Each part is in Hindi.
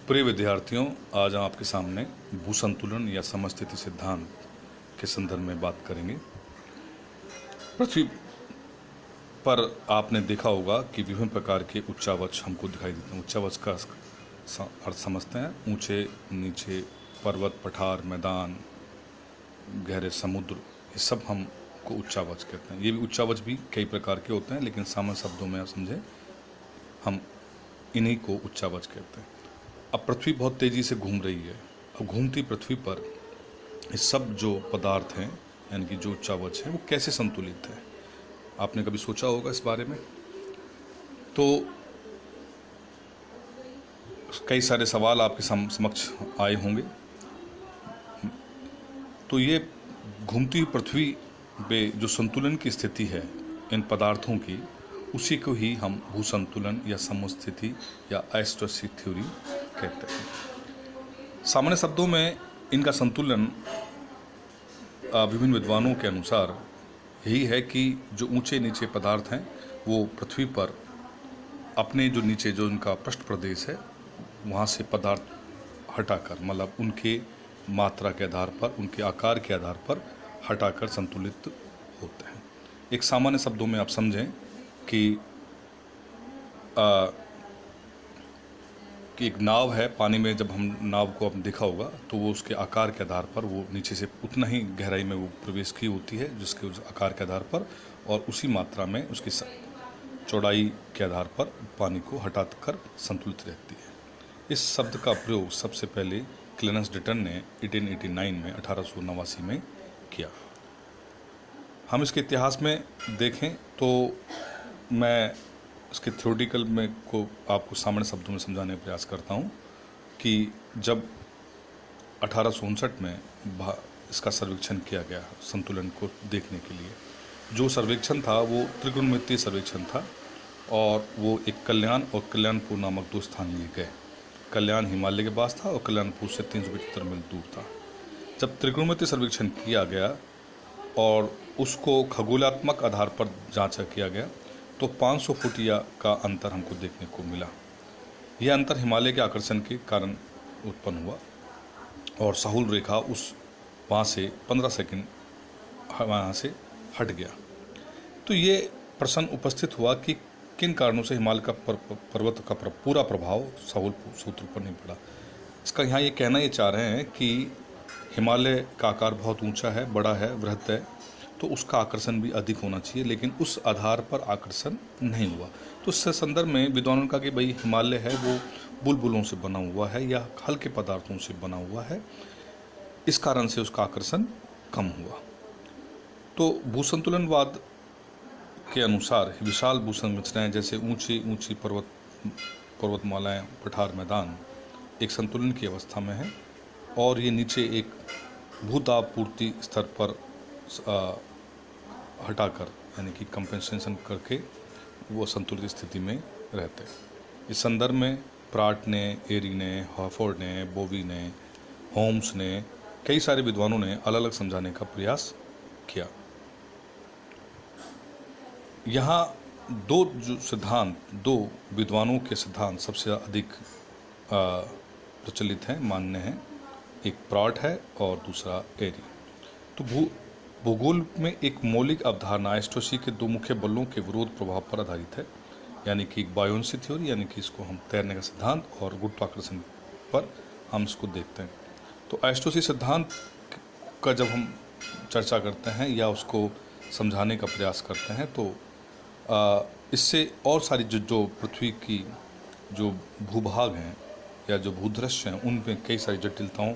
प्रिय विद्यार्थियों, आज हम आपके सामने भूसंतुलन या समस्थिति सिद्धांत के संदर्भ में बात करेंगे। पृथ्वी पर आपने देखा होगा कि विभिन्न प्रकार के उच्चावच हमको दिखाई देते हैं। उच्चावच का अर्थ समझते हैं, ऊंचे नीचे, पर्वत, पठार, मैदान, गहरे समुद्र, ये सब हमको उच्चावच कहते हैं। ये भी उच्चावच भी कई प्रकार के होते हैं, लेकिन सामान्य शब्दों में आप समझें, हम इन्हीं को उच्चावच कहते हैं। अब पृथ्वी बहुत तेज़ी से घूम रही है। अब घूमती पृथ्वी पर ये सब जो पदार्थ हैं, यानी कि जो उच्चावच हैं, वो कैसे संतुलित है? आपने कभी सोचा होगा इस बारे में? तो कई सारे सवाल आपके समक्ष आए होंगे। तो ये घूमती पृथ्वी पे जो संतुलन की स्थिति है इन पदार्थों की, उसी को ही हम भूसंतुलन या समस्थिति या आइसोटोसी थ्योरी कहते हैं। सामान्य शब्दों में इनका संतुलन विभिन्न विद्वानों के अनुसार यही है कि जो ऊंचे नीचे पदार्थ हैं वो पृथ्वी पर अपने जो नीचे जो उनका पृष्ठ प्रदेश है वहाँ से पदार्थ हटाकर, मतलब उनके मात्रा के आधार पर, उनके आकार के आधार पर हटाकर संतुलित होते हैं। एक सामान्य शब्दों में आप समझें कि एक नाव है पानी में। जब हम नाव को आपने देखा होगा तो वो उसके आकार के आधार पर वो नीचे से उतना ही गहराई में वो प्रवेश की होती है जिसके उस आकार के आधार पर, और उसी मात्रा में उसकी चौड़ाई के आधार पर पानी को हटाकर संतुलित रहती है। इस शब्द का प्रयोग सबसे पहले क्लेरेंस ड्रेटन ने 1889 में किया। हम इसके इतिहास में देखें तो मैं इसके थ्योरेटिकल में को आपको सामान्य शब्दों में समझाने का प्रयास करता हूँ कि जब 1859 में इसका सर्वेक्षण किया गया संतुलन को देखने के लिए, जो सर्वेक्षण था वो त्रिकोणमितीय सर्वेक्षण था, और वो एक कल्याण और कल्याणपुर नामक दो स्थान लिए गए। कल्याण हिमालय के पास था और कल्याणपुर से 375 मील दूर था। जब त्रिकोणमितीय सर्वेक्षण किया गया और उसको खगोलात्मक आधार पर जांचा किया गया तो 500 फुटिया का अंतर हमको देखने को मिला। यह अंतर हिमालय के आकर्षण के कारण उत्पन्न हुआ और साहुल रेखा वहाँ से 15 सेकंड वहाँ से हट गया। तो ये प्रश्न उपस्थित हुआ कि किन कारणों से हिमालय का पर्वत का पूरा प्रभाव साहुल सूत्र पर नहीं पड़ा। इसका यहाँ ये कहना ये चाह रहे हैं कि हिमालय का आकार बहुत ऊंचा है, बड़ा है, वृहत है, तो उसका आकर्षण भी अधिक होना चाहिए, लेकिन उस आधार पर आकर्षण नहीं हुआ। तो इस संदर्भ में विद्वानों ने कहा कि भाई हिमालय है वो बुलबुलों से बना हुआ है या हल्के पदार्थों से बना हुआ है, इस कारण से उसका आकर्षण कम हुआ। तो भूसंतुलनवाद के अनुसार विशाल भूसंरचनाएं जैसे ऊंची ऊंची पर्वतमालाएं, पठार, मैदान एक संतुलन की अवस्था में है, और ये नीचे एक भूताप पूर्ति स्तर पर हटाकर, यानी कि कंपेंसेशन करके वो संतुलित स्थिति में रहते हैं। इस संदर्भ में प्राट ने, एरी ने, हॉफोर्ड ने, बोवी ने, होम्स ने, कई सारे विद्वानों ने अलग अलग समझाने का प्रयास किया। यहाँ दो विद्वानों के सिद्धांत सबसे अधिक प्रचलित हैं, मान्य हैं। एक प्राट है और दूसरा एरी। तो भूगोल में एक मौलिक अवधारणा आइसोटोसी के दो मुख्य बलों के विरोध प्रभाव पर आधारित है, यानी कि बायोन्सी थ्योरी, यानी कि इसको हम तैरने का सिद्धांत, और गुरुत्वाकर्षण पर हम इसको देखते हैं। तो आइसोटोसी सिद्धांत का जब हम चर्चा करते हैं या उसको समझाने का प्रयास करते हैं तो इससे और सारी जो पृथ्वी की जो भूभाग हैं या जो भूदृश्य हैं उनमें कई सारी जटिलताओं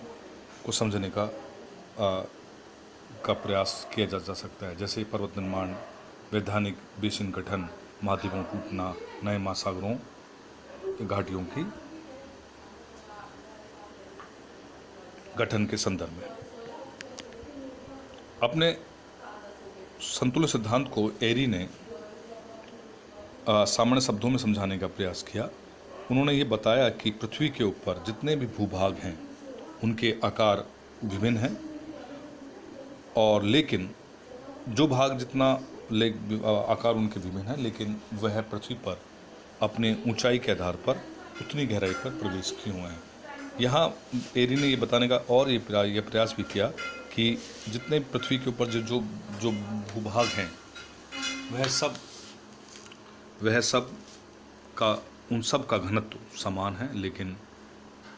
को समझने का प्रयास किया जा सकता है। जैसे पर्वत निर्माण, वैधानिक बेसिन गठन, महाद्वीपों टूटना, नए महासागरों, घाटियों की गठन के संदर्भ में। अपने संतुलन सिद्धांत को एरी ने सामान्य शब्दों में समझाने का प्रयास किया। उन्होंने ये बताया कि पृथ्वी के ऊपर जितने भी भूभाग हैं उनके आकार विभिन्न हैं, और लेकिन जो भाग जितना आकार उनके विभिन्न है, लेकिन वह पृथ्वी पर अपने ऊंचाई के आधार पर उतनी गहराई पर प्रवेश किए हुए हैं। यहाँ एरी ने ये बताने का और ये प्रयास भी किया कि जितने पृथ्वी के ऊपर जो जो जो भूभाग हैं वह सब का उन सब का घनत्व समान है, लेकिन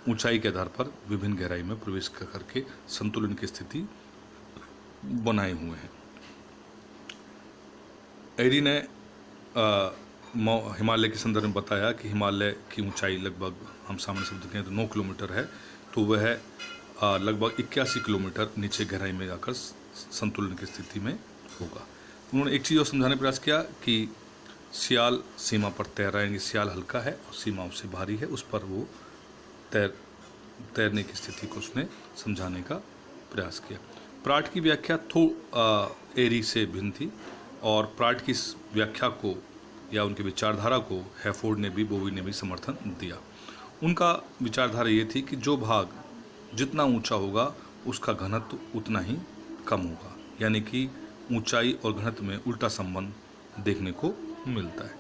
ऊंचाई के आधार पर विभिन्न गहराई में प्रवेश करके संतुलन की स्थिति बनाए हुए हैं। एरी ने हिमालय के संदर्भ में बताया कि हिमालय की ऊंचाई लगभग, हम सामान्य शब्द कहें तो 9 किलोमीटर है, तो वह लगभग 81 किलोमीटर नीचे गहराई में जाकर संतुलन की स्थिति में होगा। उन्होंने एक चीज़ और समझाने का प्रयास किया कि सियाल सीमा पर तैर रहा है, सियाल हल्का है और सीमा उससे भारी है, उस पर वो तैरने की स्थिति को उसने समझाने का प्रयास किया। प्राट की व्याख्या एरी से भिन्न थी और प्राट की इस व्याख्या को या उनकी विचारधारा को हैफोर्ड ने भी, बोवी ने भी समर्थन दिया। उनका विचारधारा ये थी कि जो भाग जितना ऊंचा होगा उसका घनत्व उतना ही कम होगा, यानी कि ऊंचाई और घनत्व में उल्टा संबंध देखने को मिलता है।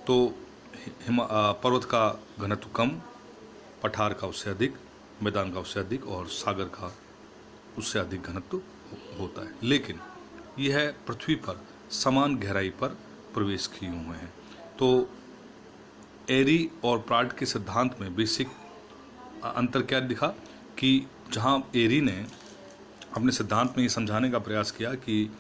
तो पर्वत का घनत्व कम, पठार का उससे अधिक, मैदान का उससे अधिक और सागर का उससे अधिक घनत्व होता है, लेकिन यह पृथ्वी पर समान गहराई पर प्रवेश किए हुए हैं। तो एरी और प्राट के सिद्धांत में बेसिक अंतर क्या दिखा कि जहां एरी ने अपने सिद्धांत में ये समझाने का प्रयास किया कि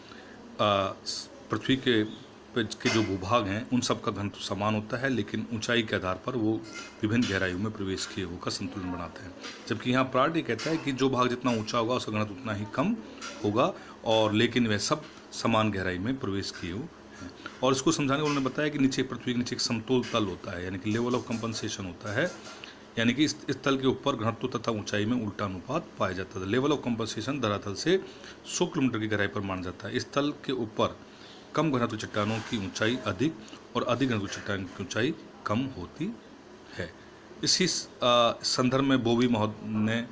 पृथ्वी के जो भूभाग हैं उन सब का घनत्व समान होता है, लेकिन ऊंचाई के आधार पर वो विभिन्न गहराइयों में प्रवेश किए होकर संतुलन बनाते हैं। जबकि यहाँ प्राट ये कहता है कि जो भाग जितना ऊंचा होगा उसका घनत्व उतना ही कम होगा, और लेकिन वह सब समान गहराई में प्रवेश किए हुए हैं। और इसको समझाने उन्होंने बताया कि नीचे पृथ्वी के नीचे एक समतोल तल होता है, यानी कि लेवल ऑफ कंपनसेशन होता है, यानी कि इस तल के ऊपर घनत्व तथा ऊंचाई में उल्टा अनुपात पाया जाता है। लेवल ऑफ कंपनसेशन धरातल से 100 किलोमीटर की गहराई पर माना जाता है। इस तल के ऊपर कम घनत्व चट्टानों की ऊंचाई अधिक और अधिक घनत्व चट्टान की ऊंचाई कम होती है। इसी संदर्भ में बोवी महोदय ने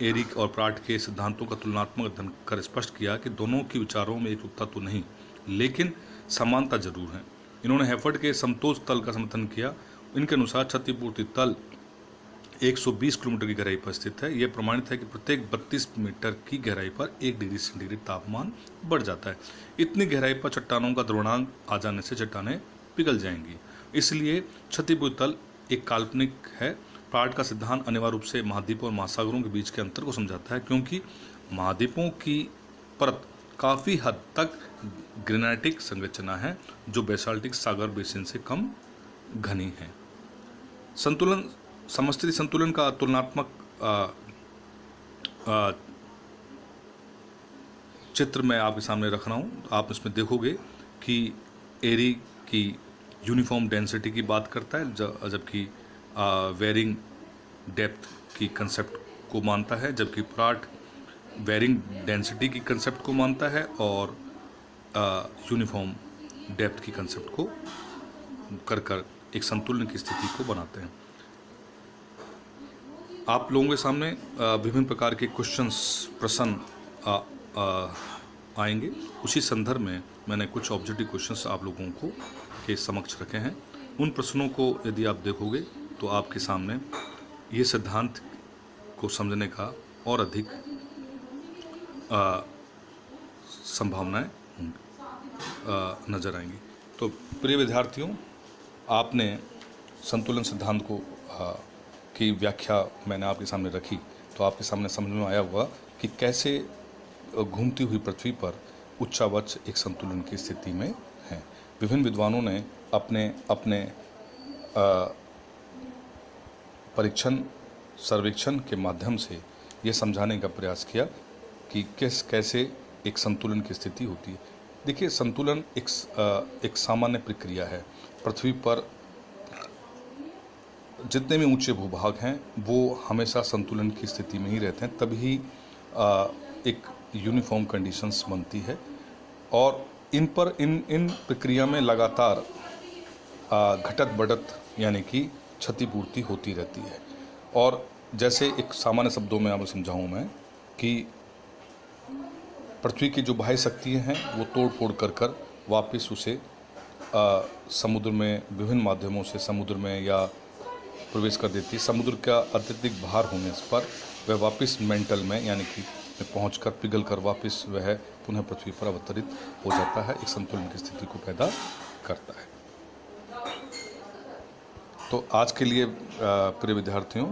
एरी और प्राट के सिद्धांतों का तुलनात्मक अध्ययन कर स्पष्ट किया कि दोनों के विचारों में एकरूपता तो नहीं, लेकिन समानता जरूर है। इन्होंने हैफर्ड के समतोल तल का समर्थन किया। इनके अनुसार क्षतिपूर्ति तल 120 किलोमीटर की गहराई पर स्थित है। यह प्रमाणित है कि प्रत्येक 32 मीटर की गहराई पर 1 डिग्री सेंटीग्रेड तापमान बढ़ जाता है। इतनी गहराई पर चट्टानों का द्रवणांक आ जाने से चट्टानें पिघल जाएंगी, इसलिए क्षतिपूर्ति तल एक काल्पनिक है। प्राट का सिद्धांत अनिवार्य रूप से महाद्वीपों और महासागरों के बीच के अंतर को समझाता है, क्योंकि महाद्वीपों की परत काफ़ी हद तक ग्रेनाइटिक संरचना है जो बेसाल्टिक सागर बेसिन से कम घनी है। संतुलन समस्थिति संतुलन का तुलनात्मक चित्र मैं आपके सामने रख रहा हूँ। आप इसमें देखोगे कि एरी की यूनिफॉर्म डेंसिटी की बात करता है, जबकि वेरिंग डेप्थ की कंसेप्ट को मानता है, जबकि प्राट वेरिंग डेंसिटी की कंसेप्ट को मानता है और यूनिफॉर्म डेप्थ की कंसेप्ट को कर एक संतुलन की स्थिति को बनाते हैं। आप लोगों के सामने विभिन्न प्रकार के प्रश्न आएंगे। उसी संदर्भ में मैंने कुछ ऑब्जेक्टिव क्वेश्चंस आप लोगों को के समक्ष रखे हैं। उन प्रश्नों को यदि आप देखोगे तो आपके सामने ये सिद्धांत को समझने का और अधिक संभावनाएं नज़र आएंगी। तो प्रिय विद्यार्थियों, आपने संतुलन सिद्धांत को की व्याख्या मैंने आपके सामने रखी, तो आपके सामने समझ में आया होगा कि कैसे घूमती हुई पृथ्वी पर उच्चावच एक संतुलन की स्थिति में है। विभिन्न विद्वानों ने अपने अपने परीक्षण सर्वेक्षण के माध्यम से ये समझाने का प्रयास किया कि कैसे एक संतुलन की स्थिति होती है। देखिए, संतुलन एक सामान्य प्रक्रिया है। पृथ्वी पर जितने भी ऊंचे भूभाग हैं वो हमेशा संतुलन की स्थिति में ही रहते हैं, तभी एक यूनिफॉर्म कंडीशंस बनती है और इन प्रक्रिया में लगातार घटत बढ़त यानी कि क्षतिपूर्ति होती रहती है। और जैसे एक सामान्य शब्दों में आपको समझाऊं मैं कि पृथ्वी की जो बाह्य शक्तियाँ हैं वो तोड़ फोड़ कर वापस उसे समुद्र में विभिन्न माध्यमों से समुद्र में या प्रवेश कर देती है। समुद्र का अत्यधिक भार होने पर वह वापस मेंटल में यानी कि पहुंचकर पिघल कर वापस वह पुनः पृथ्वी पर अवतरित हो जाता है, एक संतुलन की स्थिति को पैदा करता है। तो आज के लिए प्रिय विद्यार्थियों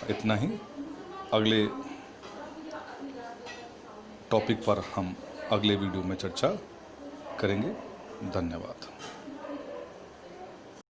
इतना ही। अगले टॉपिक पर हम अगले वीडियो में चर्चा करेंगे। धन्यवाद।